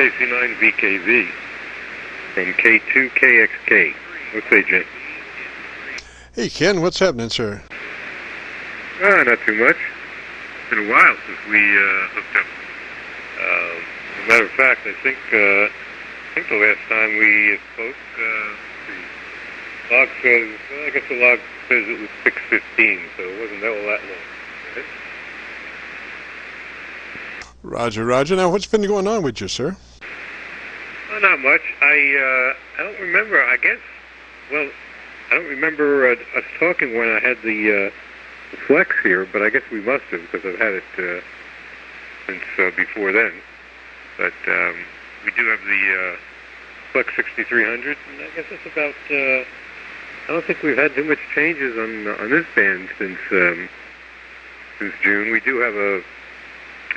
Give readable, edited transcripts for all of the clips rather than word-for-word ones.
KC9VKV from K2Kxk. What's say, Jim? Hey, Ken, what's happening, sir? Not too much. It's been a while since we hooked up. As a matter of fact, I think the last time we spoke, the log says, well, I guess the log says it was 6:15, so it wasn't all that long. Right? Roger, Roger. Now, what's been going on with you, sir? Well, not much. I don't remember. I guess. Well, I don't remember us talking when I had the Flex here, but I guess we must have because I've had it since before then. But we do have the Flex 6300, and I guess that's about. I don't think we've had too much changes on this band since June. We do have a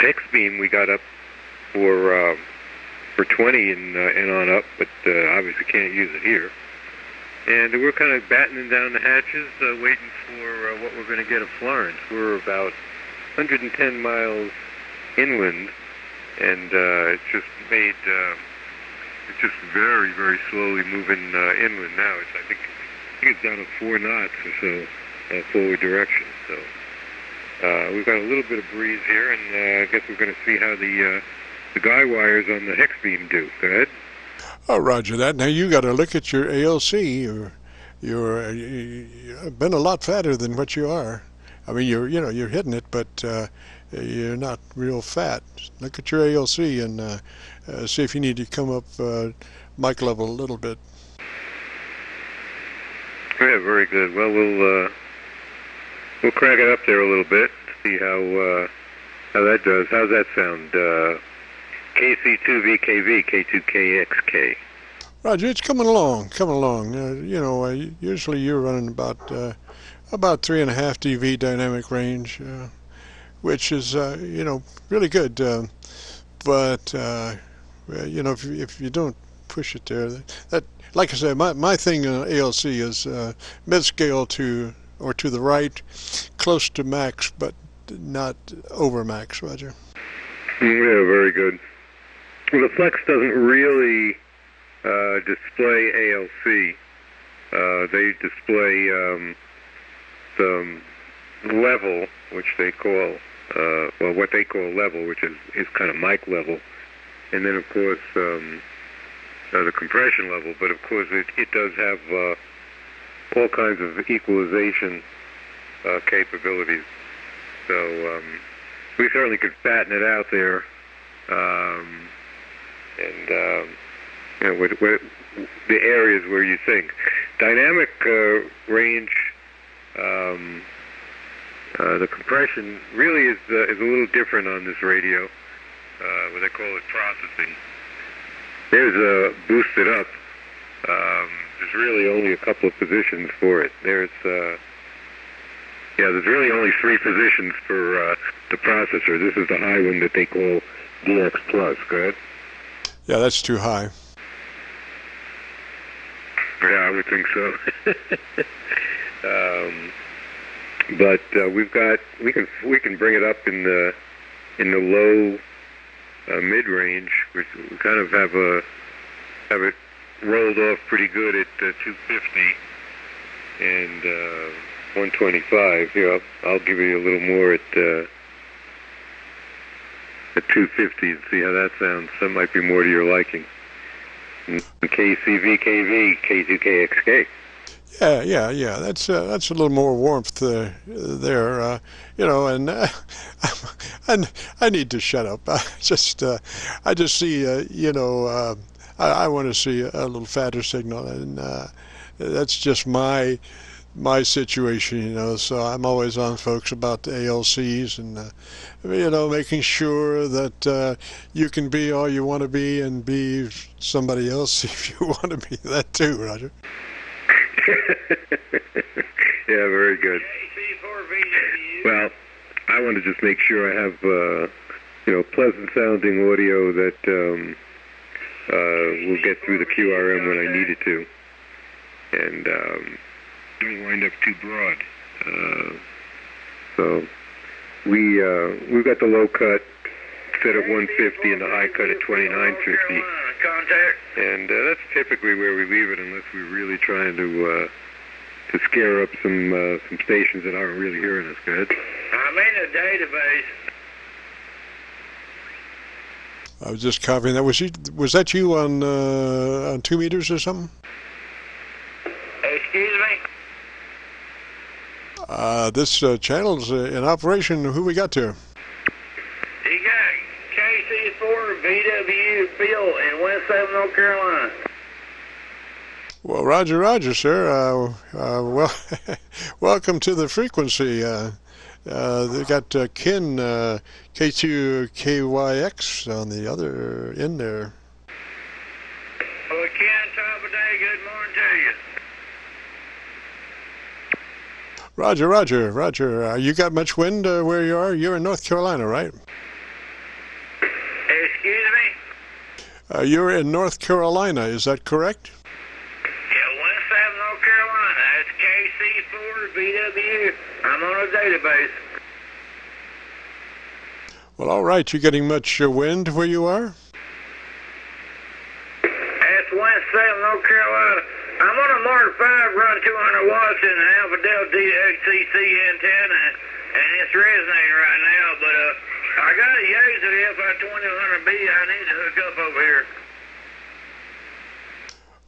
X-beam we got up for 20 and on up, but obviously can't use it here. And we're kind of battening down the hatches, waiting for what we're going to get at Florence. We're about 110 miles inland, and it's just made, it's just very, very slowly moving inland now. I think it's down to 4 knots or so forward direction. So we've got a little bit of breeze here, and I guess we're going to see how the guy wires on the hex beam do. Go ahead. Oh, Roger that. Now you got to look at your ALC. You've been a lot fatter than what you are. I mean, you're hitting it, but you're not real fat. Look at your ALC and see if you need to come up mic level a little bit. Yeah, very good. Well, we'll crank it up there a little bit. See how that does. How's that sound? KC2VKV, K2Kxk. Roger, it's coming along. Usually you're running about 3.5 dV dynamic range, which is really good. But if you don't push it there, that like I said, my thing on ALC is mid scale to the right, close to max, but not over max. Roger. Yeah, very good. Well, the Flex doesn't really display ALC. They display some level, which they call, what they call level, which is kind of mic level. And then, of course, the compression level. But, of course, it does have all kinds of equalization capabilities. So we certainly could fatten it out there. With the areas where you think dynamic range, the compression really is a little different on this radio. What they call it processing. There's boosted up. There's really only a couple of positions for it. There's really only 3 positions for the processor. This is the high one that they call DX Plus. Go ahead. Yeah, that's too high. Yeah, I would think so. But we can bring it up in the low mid range, which we kind of have it rolled off pretty good at 250 and 125. Here, I'll give you a little more at 250 and see how that sounds. That might be more to your liking. KC-VKV, K2Kxk. Yeah. That's a little more warmth there. And I need to shut up. I just see I want to see a little fatter signal, and that's just my situation, so I'm always on folks about the ALCs and making sure that you can be all you want to be and be somebody else if you want to be that too, Roger. Yeah, very good. Well, I want to just make sure I have pleasant sounding audio that will get through the QRM when I need it to, and don't wind up too broad. So we've got the low cut set at 150 and the high cut at 2950. Contact. And that's typically where we leave it unless we're really trying to scare up some stations that aren't really hearing us good. I'm in the database. I was just copying that. Was that you on 2 meters or something? Excuse me? This channel's in operation. Who we got there? You got KC4Bwu Phil in West 7, North Carolina. Well, Roger, Roger, sir. Well, welcome to the frequency. They got Ken-K2Kxk on the other end there. Well, Ken, top of day, good morning to you. Roger, Roger, Roger. You got much wind where you are? You're in North Carolina, right? Excuse me? You're in North Carolina, is that correct? Yeah, West 7, North Carolina. That's KC4Bwu. I'm on a database. Well, all right. You getting much wind where you are? That's West 7, North Carolina. I'm on a Mark 5 run 200 watts in an Alpha Delta DXCC antenna, and it's resonating right now, but I got a Yaesu FI-2100B I need to hook up over here.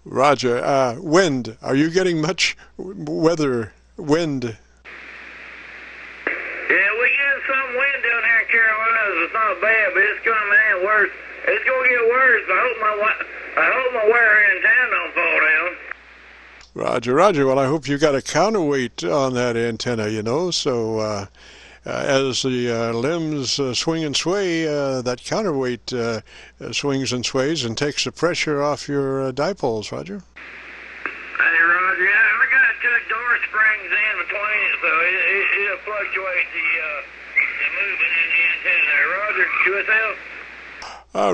Roger. Wind. Are you getting much weather wind? Yeah, we get some wind down here in Carolina. It's not bad, but it's coming in worse. It's going to get worse. I hope my wire antenna don't fall down. Roger, Roger. Well, I hope you got a counterweight on that antenna, you know, so as the limbs swing and sway, that counterweight swings and sways and takes the pressure off your dipoles, Roger. Hey, Roger, yeah, I got 2 door springs in between it, so it'll fluctuate the movement in the antenna there. Roger, QSL?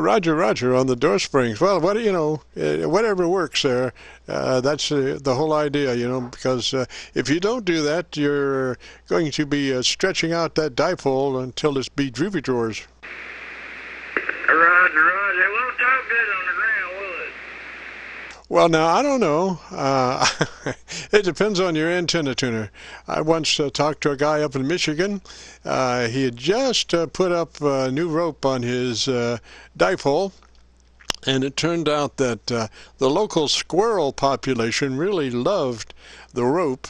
Roger, Roger, on the door springs. Well, whatever works there, that's the whole idea, you know, because if you don't do that, you're going to be stretching out that dipole until it's be droopy drawers. Roger, Roger. It won't talk good on the ground, will it? Well, now, I don't know. It depends on your antenna tuner. I once talked to a guy up in Michigan. He had just put up a new rope on his dipole, and it turned out that the local squirrel population really loved the rope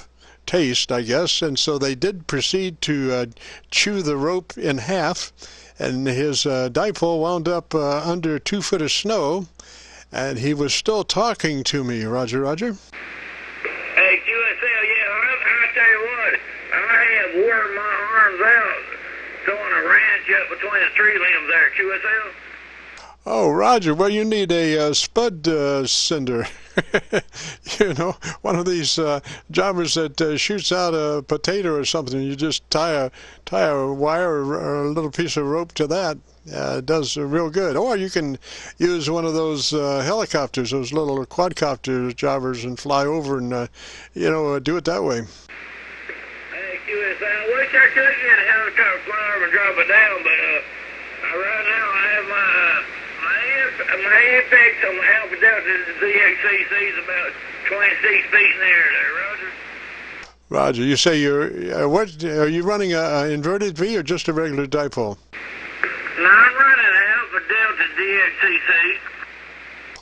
taste, I guess, and so they did proceed to chew the rope in half, and his dipole wound up under 2 foot of snow. And he was still talking to me, Roger, Roger. Hey, QSL, yeah, I'll tell you what, I have worn my arms out throwing a wrench up between the tree limbs there, QSL. Oh, Roger, well, you need a spud sender. You know, one of these jobbers that shoots out a potato or something. You just tie a wire or a little piece of rope to that. It does real good. Or you can use one of those helicopters, those little quadcopter jobbers, and fly over and, do it that way. Hey, QSL, I wish I could get a helicopter fly over and drop it down, but right now I have my apex on my Alpha Delta DXCC is about 26 feet in the air there, Roger. Roger, you say what are you running, a inverted V or just a regular dipole? No, I'm running an Alpha Delta DXCC.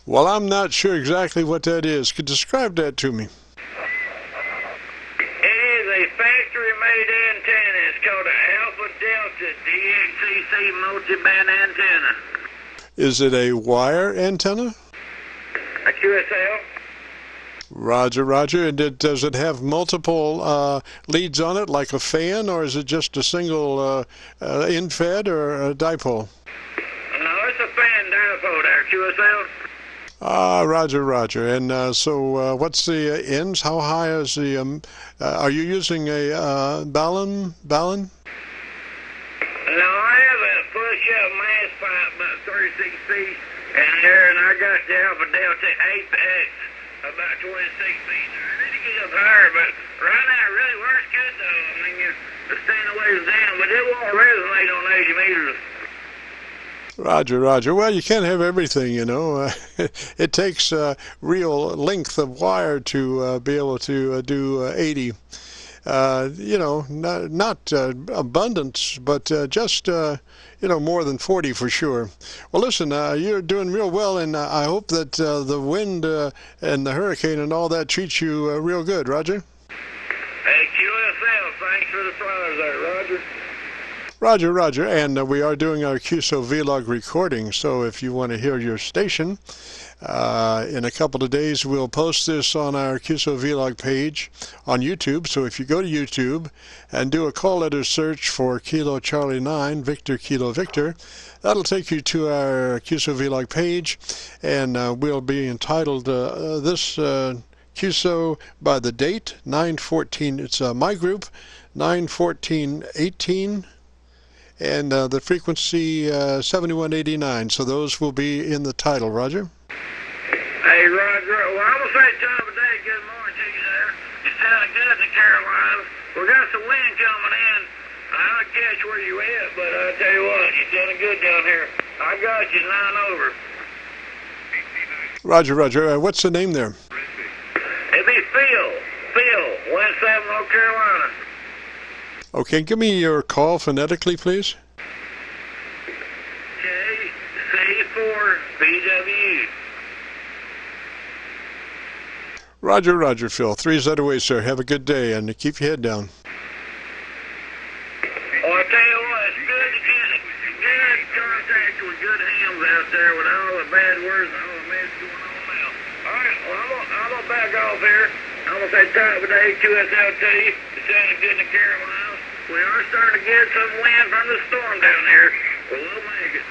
Well, I'm not sure exactly what that is. Could you describe that to me? It is a factory-made antenna. It's called an Alpha Delta DXCC multi-band antenna. Is it a wire antenna? A QSL? Roger, Roger. And does it have multiple leads on it, like a fan, or is it just a single in-fed or a dipole? No, it's a fan dipole there, QSL. Roger, Roger. And so what's the ends? How high is the, are you using a Ballon? No, I have a push-up mass pipe about 36 feet in there, and I got the Alpha Delta Apex about 26 feet. I need to get up higher, but right now it really works good, though. I mean, the standing waves down, but it won't resonate on 80 meters. Roger, Roger. Well, you can't have everything, you know. It takes real length of wire to be able to do 80. You know, not abundance, but just, you know, more than 40 for sure. Well, listen, you're doing real well, and I hope that the wind and the hurricane and all that treats you real good, Roger. Hey, QSL, thanks for the flowers there, Roger. Roger, Roger, and we are doing our Qso-Vlog recording, so if you want to hear your station, in a couple of days we'll post this on our Qso-Vlog page on YouTube. So if you go to YouTube and do a call letter search for Kilo Charlie 9, Victor Kilo Victor, that'll take you to our Qso-Vlog page, and we'll be entitled this Qso by the date 9/14. It's my group 9/14/18. And the frequency 7189. So those will be in the title, Roger. Hey, Roger. Well, I'm going to say top of the day, good morning to you there. It's sounding good in the Carolinas. We got some wind coming in. I don't catch where you at, but I tell you what, you're sounding good down here. I got you 9 over. Roger, Roger. What's the name there? It'd be Phil, West 7, North Carolina. Okay, give me your call phonetically, please. Ken-K2Kxk Roger, Roger, Phil. 3's that away, sir. Have a good day, and keep your head down. Oh, I tell you what, it's good to get good contact with good hams out there with all the bad words and all the mess going on now. All right, well, I'm gonna back off here. I'm gonna say top of the day, QSL to you. It's sounding good in the Carolinas. We are starting to get some wind from the storm down here. We'll make it.